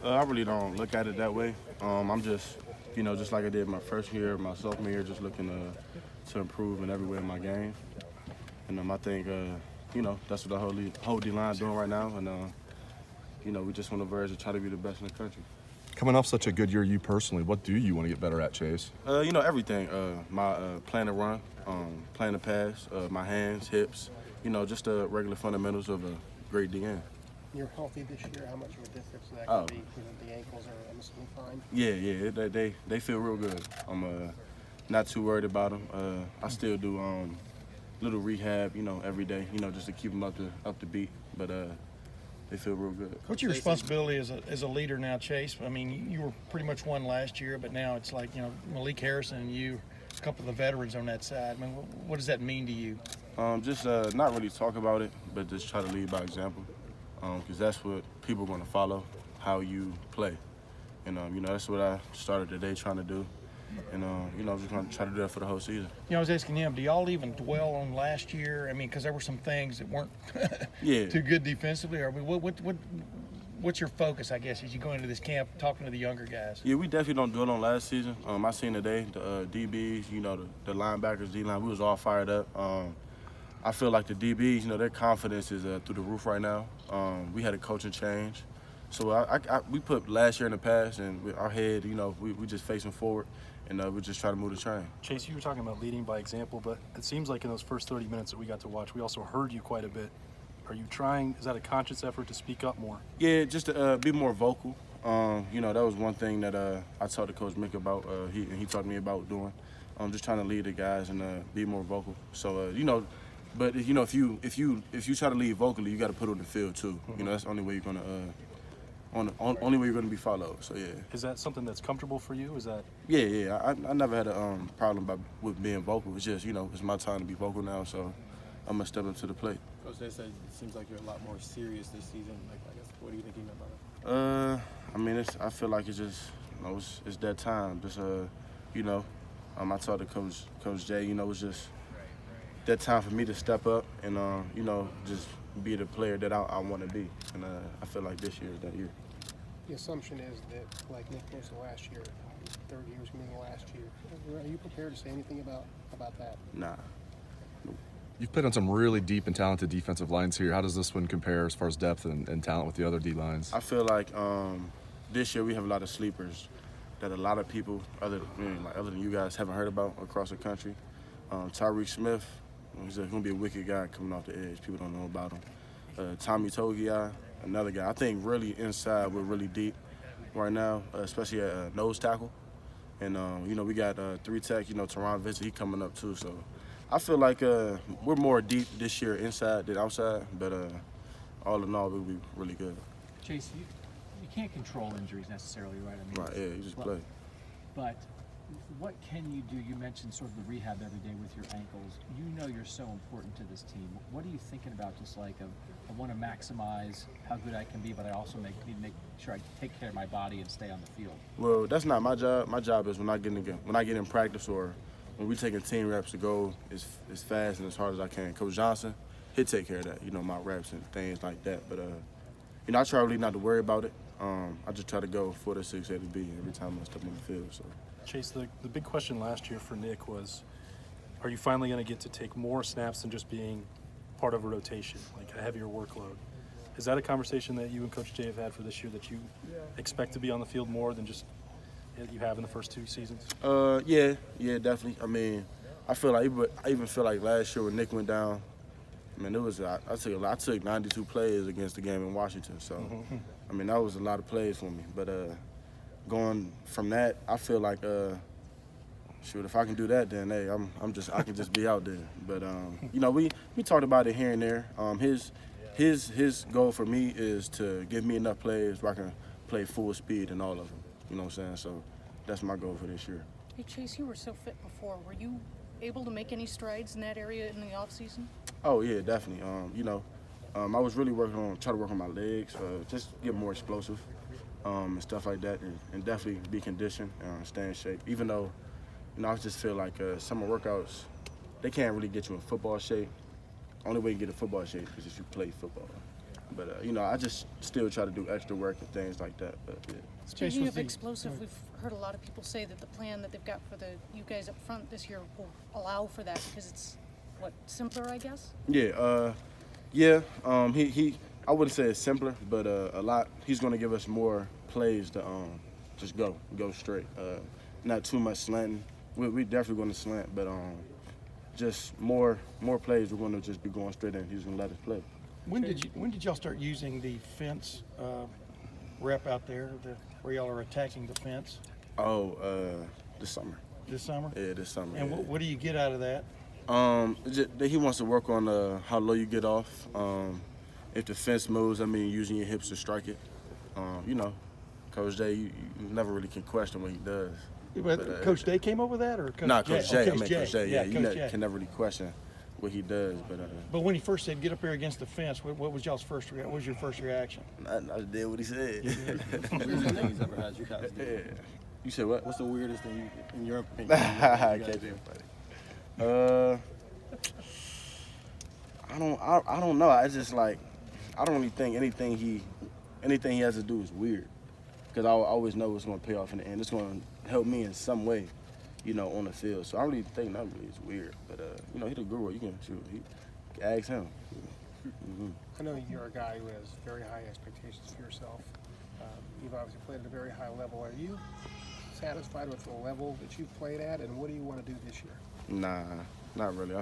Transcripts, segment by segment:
I really don't look at it that way. I'm just, just like I did my first year, my sophomore year, just looking to improve in every way in my game. And I think, that's what the whole D-line doing right now. And, we just on the verge to try to be the best in the country. Coming off such a good year, you personally, what do you want to get better at, Chase? Everything. My playing to run, playing to pass, my hands, hips, just the regular fundamentals of a great DN. You're healthy this year. How much of a difference that Oh. can be? The ankles are, I'm assuming, fine. Yeah, they feel real good. I'm not too worried about them. I still do little rehab, every day, just to keep them up to beat. But they feel real good. What's your responsibility as a leader now, Chase? I mean, you were pretty much one last year, but now it's like, Malik Harrison and you, a couple of the veterans on that side. I mean, what does that mean to you? Just not really talk about it, but just try to lead by example. Because that's what people are going to follow, how you play. And, that's what I started today trying to do. And, just going to try to do that for the whole season. I was asking him, do y'all even dwell on last year? I mean, because there were some things that weren't too good defensively. Or I mean, what's your focus, I guess, as you go into this camp talking to the younger guys? Yeah, we definitely don't dwell on last season. I seen today, the DBs, the linebackers, D-line, we was all fired up. I feel like the DBs, their confidence is through the roof right now. We had a coaching change. So we put last year in the past, and with our head, we just facing forward, and we just try to move the train. Chase, you were talking about leading by example, but it seems like in those first 30 minutes that we got to watch, we also heard you quite a bit. Are you trying, is that a conscious effort to speak up more? Yeah, just to be more vocal. That was one thing that I talked to Coach Mick about, he taught me about doing. Just trying to lead the guys and be more vocal. So, but if you try to lead vocally, you got to put it on the field too. That's the only way you're gonna only way you're gonna be followed. So yeah. Is that something that's comfortable for you? Is that? Yeah. I never had a problem with being vocal. It's just it's my time to be vocal now. So I'm gonna step up to the plate. Coach, they said it seems like you're a lot more serious this season. Like, I guess, what are you thinking about it? I feel like it's just it's that time. Just I talked to Coach Jay. It's just that time for me to step up and just be the player that I want to be. And I feel like this year is that year. The assumption is that, like Nick was the last year, third year was going to be the last year. Are you prepared to say anything about that? Nah. You've played on some really deep and talented defensive lines here. How does this one compare as far as depth and talent with the other D lines? I feel like this year we have a lot of sleepers that a lot of people, other than you guys, haven't heard about across the country. Tyreek Smith, he's going to be a wicked guy coming off the edge. People don't know about him. Tommy Togiai, another guy. I think really inside we're really deep right now, especially at nose tackle. And, we got 3-tech, Teron Vincent, he coming up too. So I feel like we're more deep this year inside than outside, but all in all, we'll be really good. Chase, you can't control injuries necessarily, right? I mean, Right, yeah, you just play. But what can you do? You mentioned sort of the rehab every day with your ankles. You're so important to this team. What are you thinking about? Just like I want to maximize how good I can be, but I also need to make sure I take care of my body and stay on the field. Well, that's not my job. My job is when I get in practice or when we taking team reps to go as fast and as hard as I can. Coach Johnson, he'll take care of that. My reps and things like that. But I try really not to worry about it. I just try to go 4 to 6 A to B every time I step on the field. So. Chase, the big question last year for Nick was, are you finally going to get to take more snaps than just being part of a rotation, like a heavier workload? Is that a conversation that you and Coach Jay have had for this year, that you expect to be on the field more than just you have in the first 2 seasons? Yeah, definitely. I mean, I even feel like last year when Nick went down, I mean, I took 92 plays against the game in Washington. So, I mean, that was a lot of plays for me. But going from that, I feel like, if I can do that, then hey, I can just be out there. But we talked about it here and there. His goal for me is to give me enough plays where I can play full speed in all of them. You know what I'm saying? So that's my goal for this year. Hey Chase, you were so fit before. Were you able to make any strides in that area in the off season? Oh yeah, definitely. I was really trying to work on my legs, just get more explosive, and stuff like that, and definitely be conditioned, stay in shape. Even though, I just feel like summer workouts, they can't really get you in football shape. Only way you get in football shape is if you play football. But you know, I just still try to do extra work and things like that. But yeah. Speaking of explosive, we've heard a lot of people say that the plan that they've got for you guys up front this year will allow for that because it's simpler, I guess. Yeah, yeah. He I wouldn't say it's simpler, but a lot. He's going to give us more plays to just go straight. Not too much slanting. We definitely going to slant, but just more plays. We're going to just be going straight in. He's going to let us play. When did y'all start using the fence rep out there, where y'all are attacking the fence? Oh, this summer. This summer? Yeah, this summer. And yeah. what do you get out of that? He wants to work on how low you get off. If the fence moves, I mean, using your hips to strike it. You know, Coach Day, you never really can question what he does. But Coach Day came up with that, or Coach Nah, Jay? Coach Jay. Oh, Coach Jay. Yeah, you Coach Jay. can never really question what he does. But when he first said get up there against the fence, what was y'all's first? What was your first reaction? I did what he said. Weirdest thing he's ever had you guys do? Yeah. You said what? What's the weirdest thing, in your opinion? I can't do it. I don't know. I just like, I don't really think anything he has to do is weird, because I always know it's going to pay off in the end. It's going to help me in some way, you know, on the field. So I don't really think nothing really is weird. But you know, he's a guru. You can shoot. Ask him. Mm-hmm. I know you're a guy who has very high expectations for yourself. You've obviously played at a very high level. Are you satisfied with the level that you've played at, and what do you want to do this year? Nah, not really.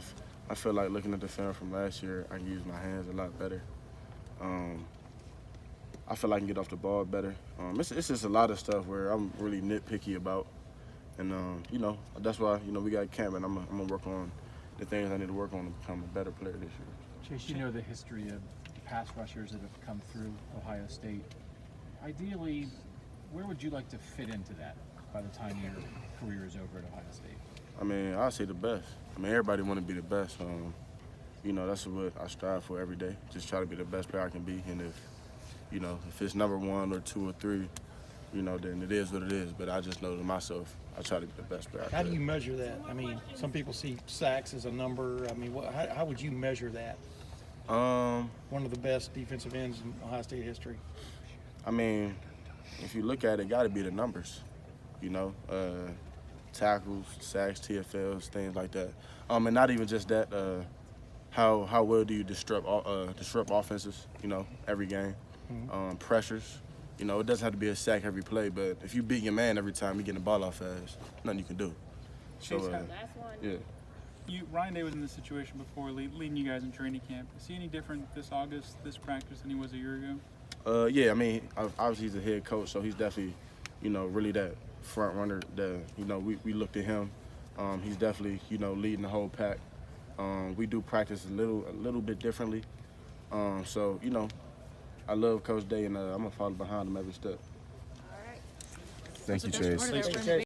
I feel like looking at the film from last year, I can use my hands a lot better. I feel like I can get off the ball better. It's just a lot of stuff where I'm really nitpicky about, and you know, that's why, you know, we got camp, and I'm gonna work on the things I need to work on to become a better player this year. Chase, you know the history of pass rushers that have come through Ohio State. Ideally, where would you like to fit into that by the time your career is over at Ohio State? I mean, I'll say the best. I mean, everybody want to be the best. You know, that's what I strive for every day. Just try to be the best player I can be. And if it's number 1 or 2 or 3, you know, then it is what it is. But I just know to myself, I try to be the best player I can. How do you measure that? I mean, some people see sacks as a number. I mean, how would you measure that? One of the best defensive ends in Ohio State history. I mean, if you look at it, got to be the numbers. You know, tackles, sacks, TFLs, things like that. And not even just that. How well do you disrupt offenses? You know, every game. Pressures. You know, it doesn't have to be a sack every play, but if you beat your man every time, you get the ball off fast. Nothing you can do. So, yeah. Ryan Day was in this situation before, leading you guys in training camp. Is he any different this August, this practice, than he was a year ago? Yeah, I mean, obviously he's a head coach, so he's definitely, you know, really that front runner. You know, we looked at him. He's definitely, you know, leading the whole pack. We do practice a little bit differently. So, you know, I love Coach Day, and I'm gonna follow behind him every step. Thank you, That's the best Chase. part of that,